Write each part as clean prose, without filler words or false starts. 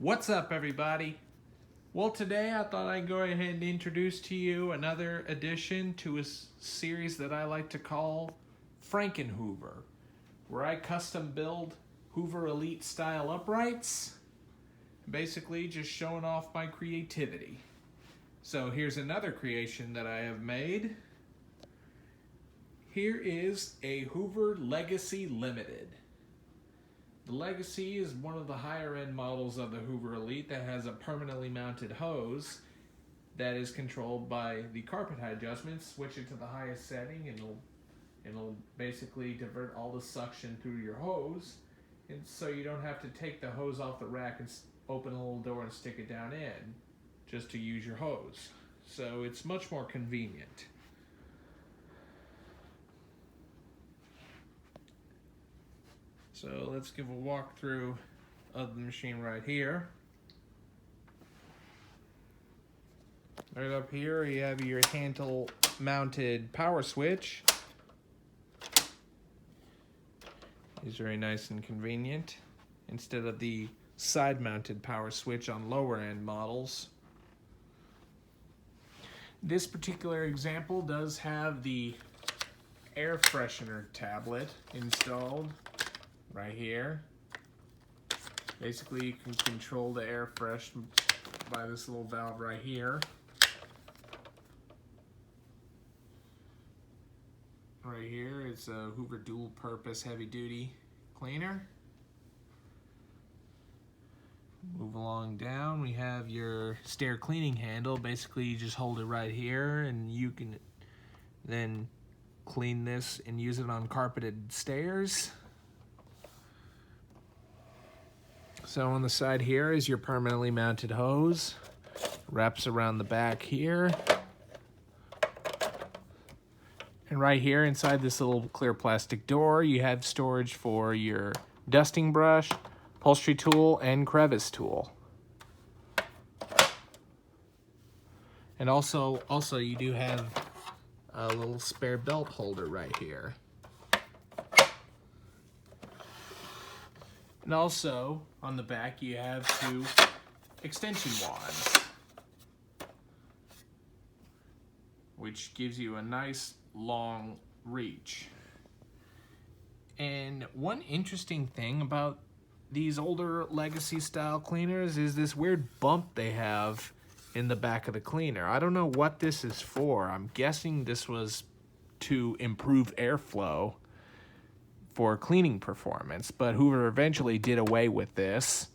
What's up, everybody? Well, today I thought I'd go ahead and introduce to you another addition to a series that I like to call FrankenHoover, where I custom build Hoover Elite style uprights, basically just showing off my creativity. So here's another creation that I have made. Here is a Hoover Legacy Limited. The Legacy is one of the higher end models of the Hoover Elite that has a permanently mounted hose that is controlled by the carpet height adjustment. Switch it to the highest setting and it'll basically divert all the suction through your hose, and so you don't have to take the hose off the rack and open a little door and stick it down in just to use your hose. So it's much more convenient. So let's give a walkthrough of the machine right here. Right up here you have your handle mounted power switch. It's very nice and convenient instead of the side mounted power switch on lower end models. This particular example does have the air freshener tablet installed right here. Basically, you can control the air fresh by this little valve right here. Right here, it's a Hoover dual purpose heavy duty cleaner. Move along down, we have your stair cleaning handle. Basically, you just hold it right here and you can then clean this and use it on carpeted stairs. So on the side here is your permanently mounted hose. Wraps around the back here. And right here inside this little clear plastic door, you have storage for your dusting brush, upholstery tool, and crevice tool. And also you do have a little spare belt holder right here. And also, on the back, you have two extension wands, which gives you a nice long reach. And one interesting thing about these older Legacy style cleaners is this weird bump they have in the back of the cleaner. I don't know what this is for. I'm guessing this was to improve airflow for cleaning performance, but Hoover eventually did away with this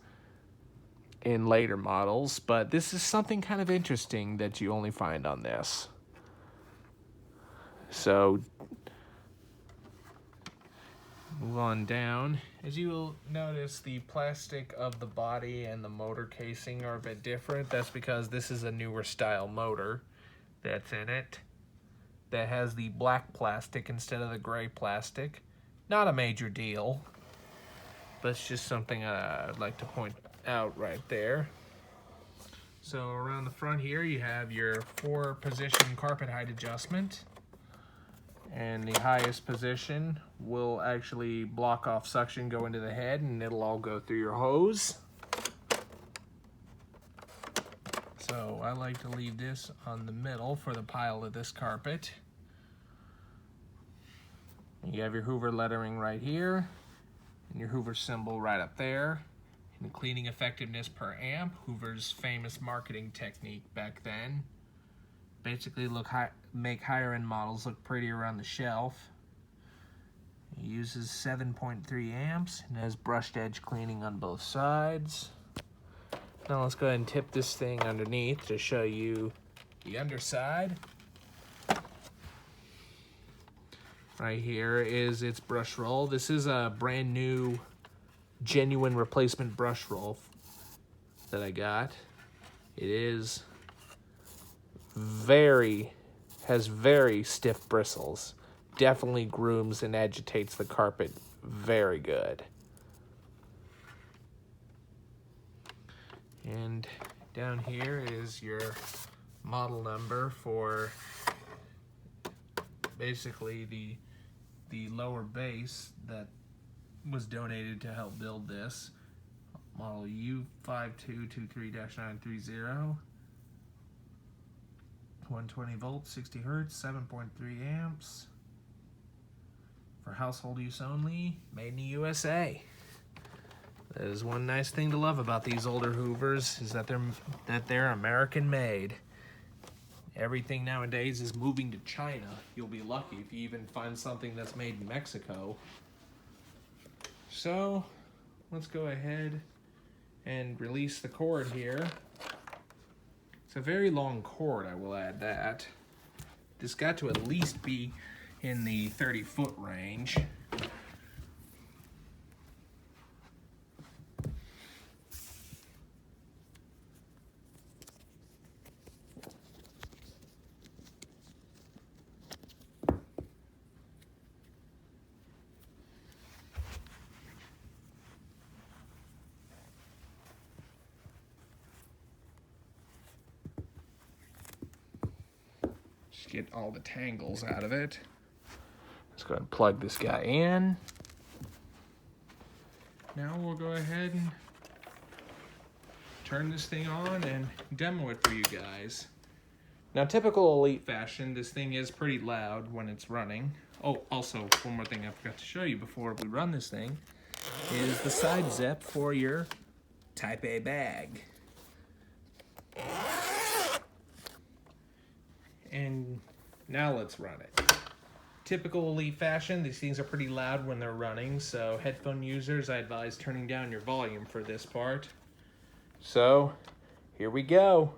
in later models, but this is something kind of interesting that you only find on this. So move on down. As you will notice, the plastic of the body and the motor casing are a bit different. That's because this is a newer style motor that's in it that has the black plastic instead of the gray plastic. Not a major deal, but it's just something I'd like to point out right there. So around the front here, you have your 4-position carpet height adjustment. And the highest position will actually block off suction, go into the head, and it'll all go through your hose. So I like to leave this on the middle for the pile of this carpet. You have your Hoover lettering right here, and your Hoover symbol right up there. And cleaning effectiveness per amp, Hoover's famous marketing technique back then. Basically make higher end models look prettier on the shelf. It uses 7.3 amps and has brushed edge cleaning on both sides. Now let's go ahead and tip this thing underneath to show you the underside. Right here is its brush roll. This is a brand new, genuine replacement brush roll that I got. It is has very stiff bristles. Definitely grooms and agitates the carpet very good. And down here is your model number for basically the lower base that was donated to help build this. model U5223-930. 120 volts, 60 hertz, 7.3 amps. For household use only, made in the USA. That is one nice thing to love about these older Hoovers, is that they're American made. Everything nowadays is moving to China. You'll be lucky if you even find something that's made in Mexico. So let's go ahead and release the cord here. It's a very long cord, I will add that. This got to at least be in the 30-foot range. Just get all the tangles out of it. Let's go ahead and plug this guy in. Now we'll go ahead and turn this thing on and demo it for you guys. Now, typical Elite fashion, this thing is pretty loud when it's running. Oh, also, one more thing I forgot to show you before we run this thing is the side zip for your Type A bag. And now let's run it. Typical Elite fashion, these things are pretty loud when they're running, so headphone users, I advise turning down your volume for this part. So, here we go.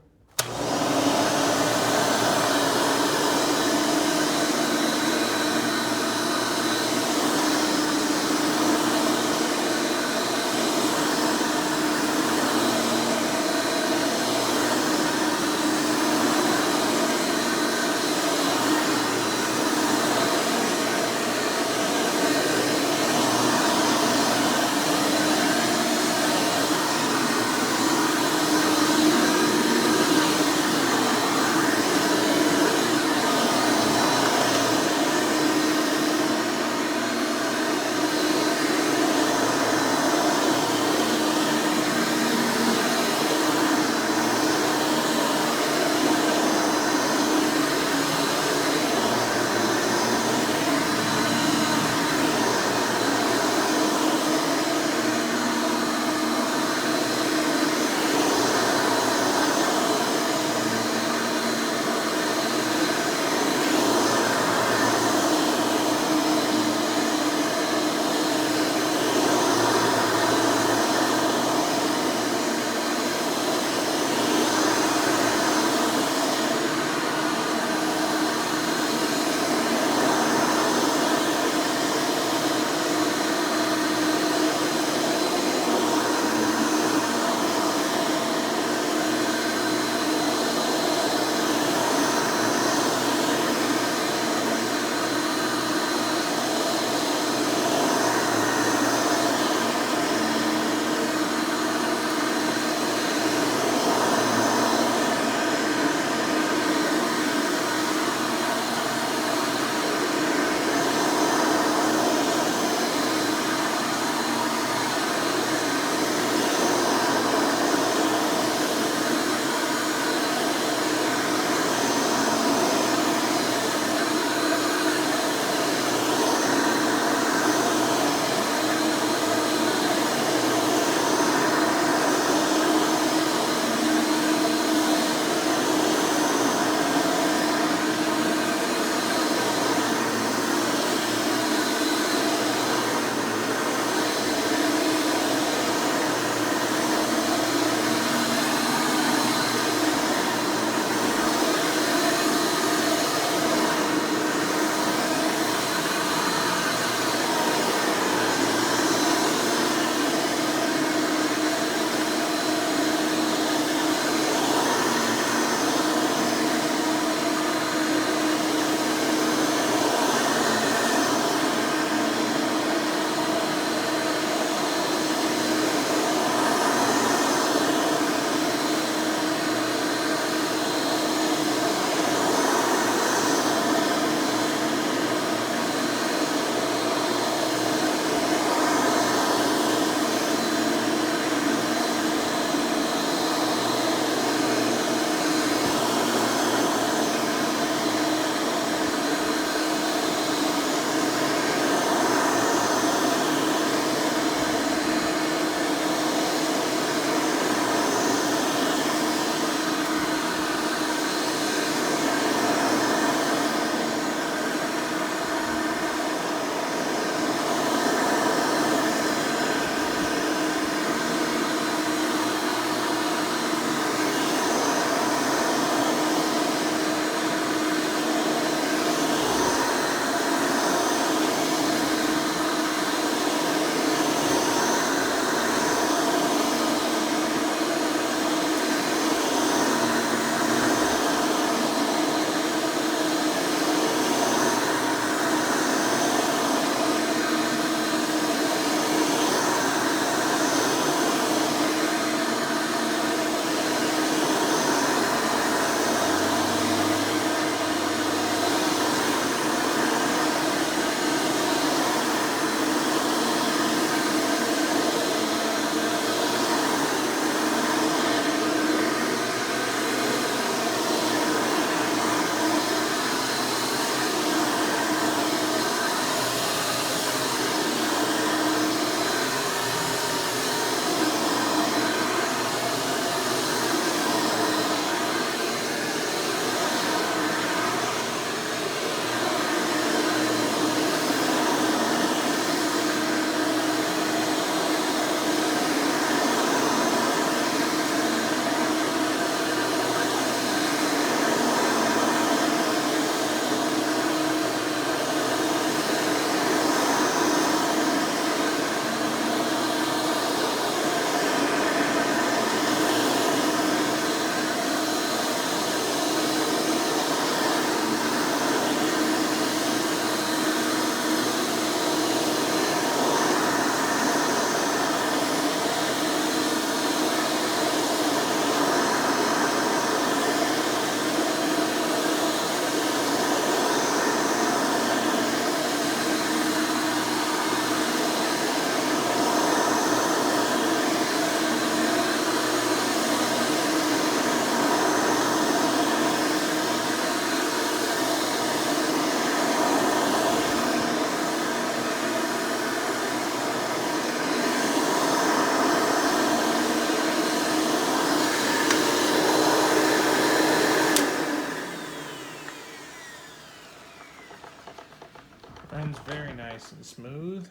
runs very nice and smooth.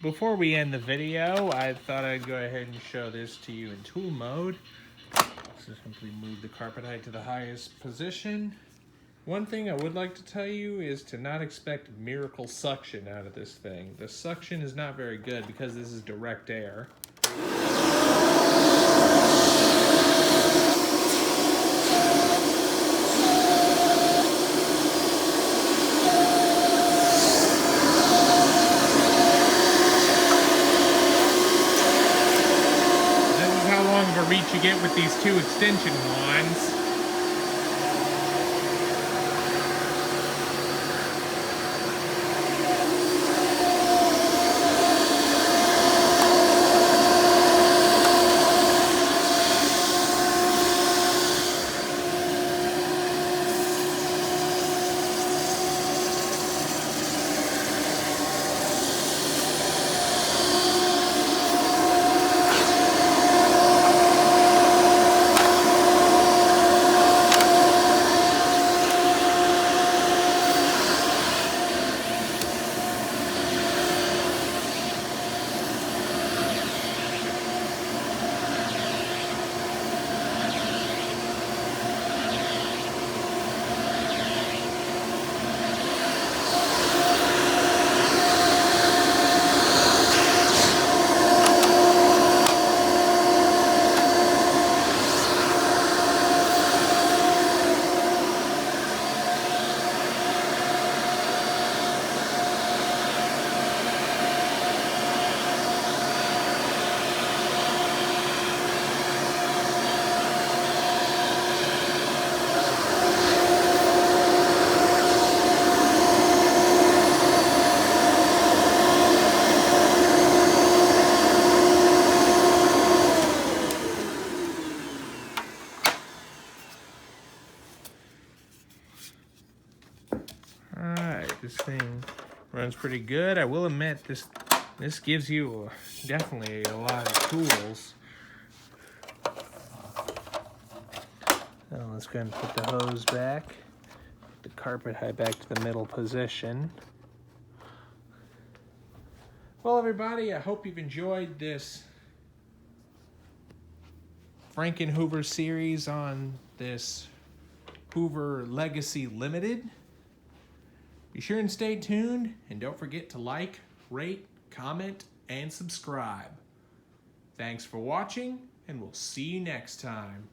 Before we end the video, I thought I'd go ahead and show this to you in tool mode. So simply move the carpet height to the highest position. One thing I would like to tell you is to not expect miracle suction out of this thing. The suction is not very good because this is direct air. Reach you get with these two extension wands. Alright, this thing runs pretty good. I will admit this gives you definitely a lot of tools. So let's go ahead and put the hose back. Put the carpet height back to the middle position. Well, everybody, I hope you've enjoyed this FrankenHoover series on this Hoover Legacy Limited. Be sure and stay tuned, and don't forget to like, rate, comment, and subscribe. Thanks for watching, and we'll see you next time.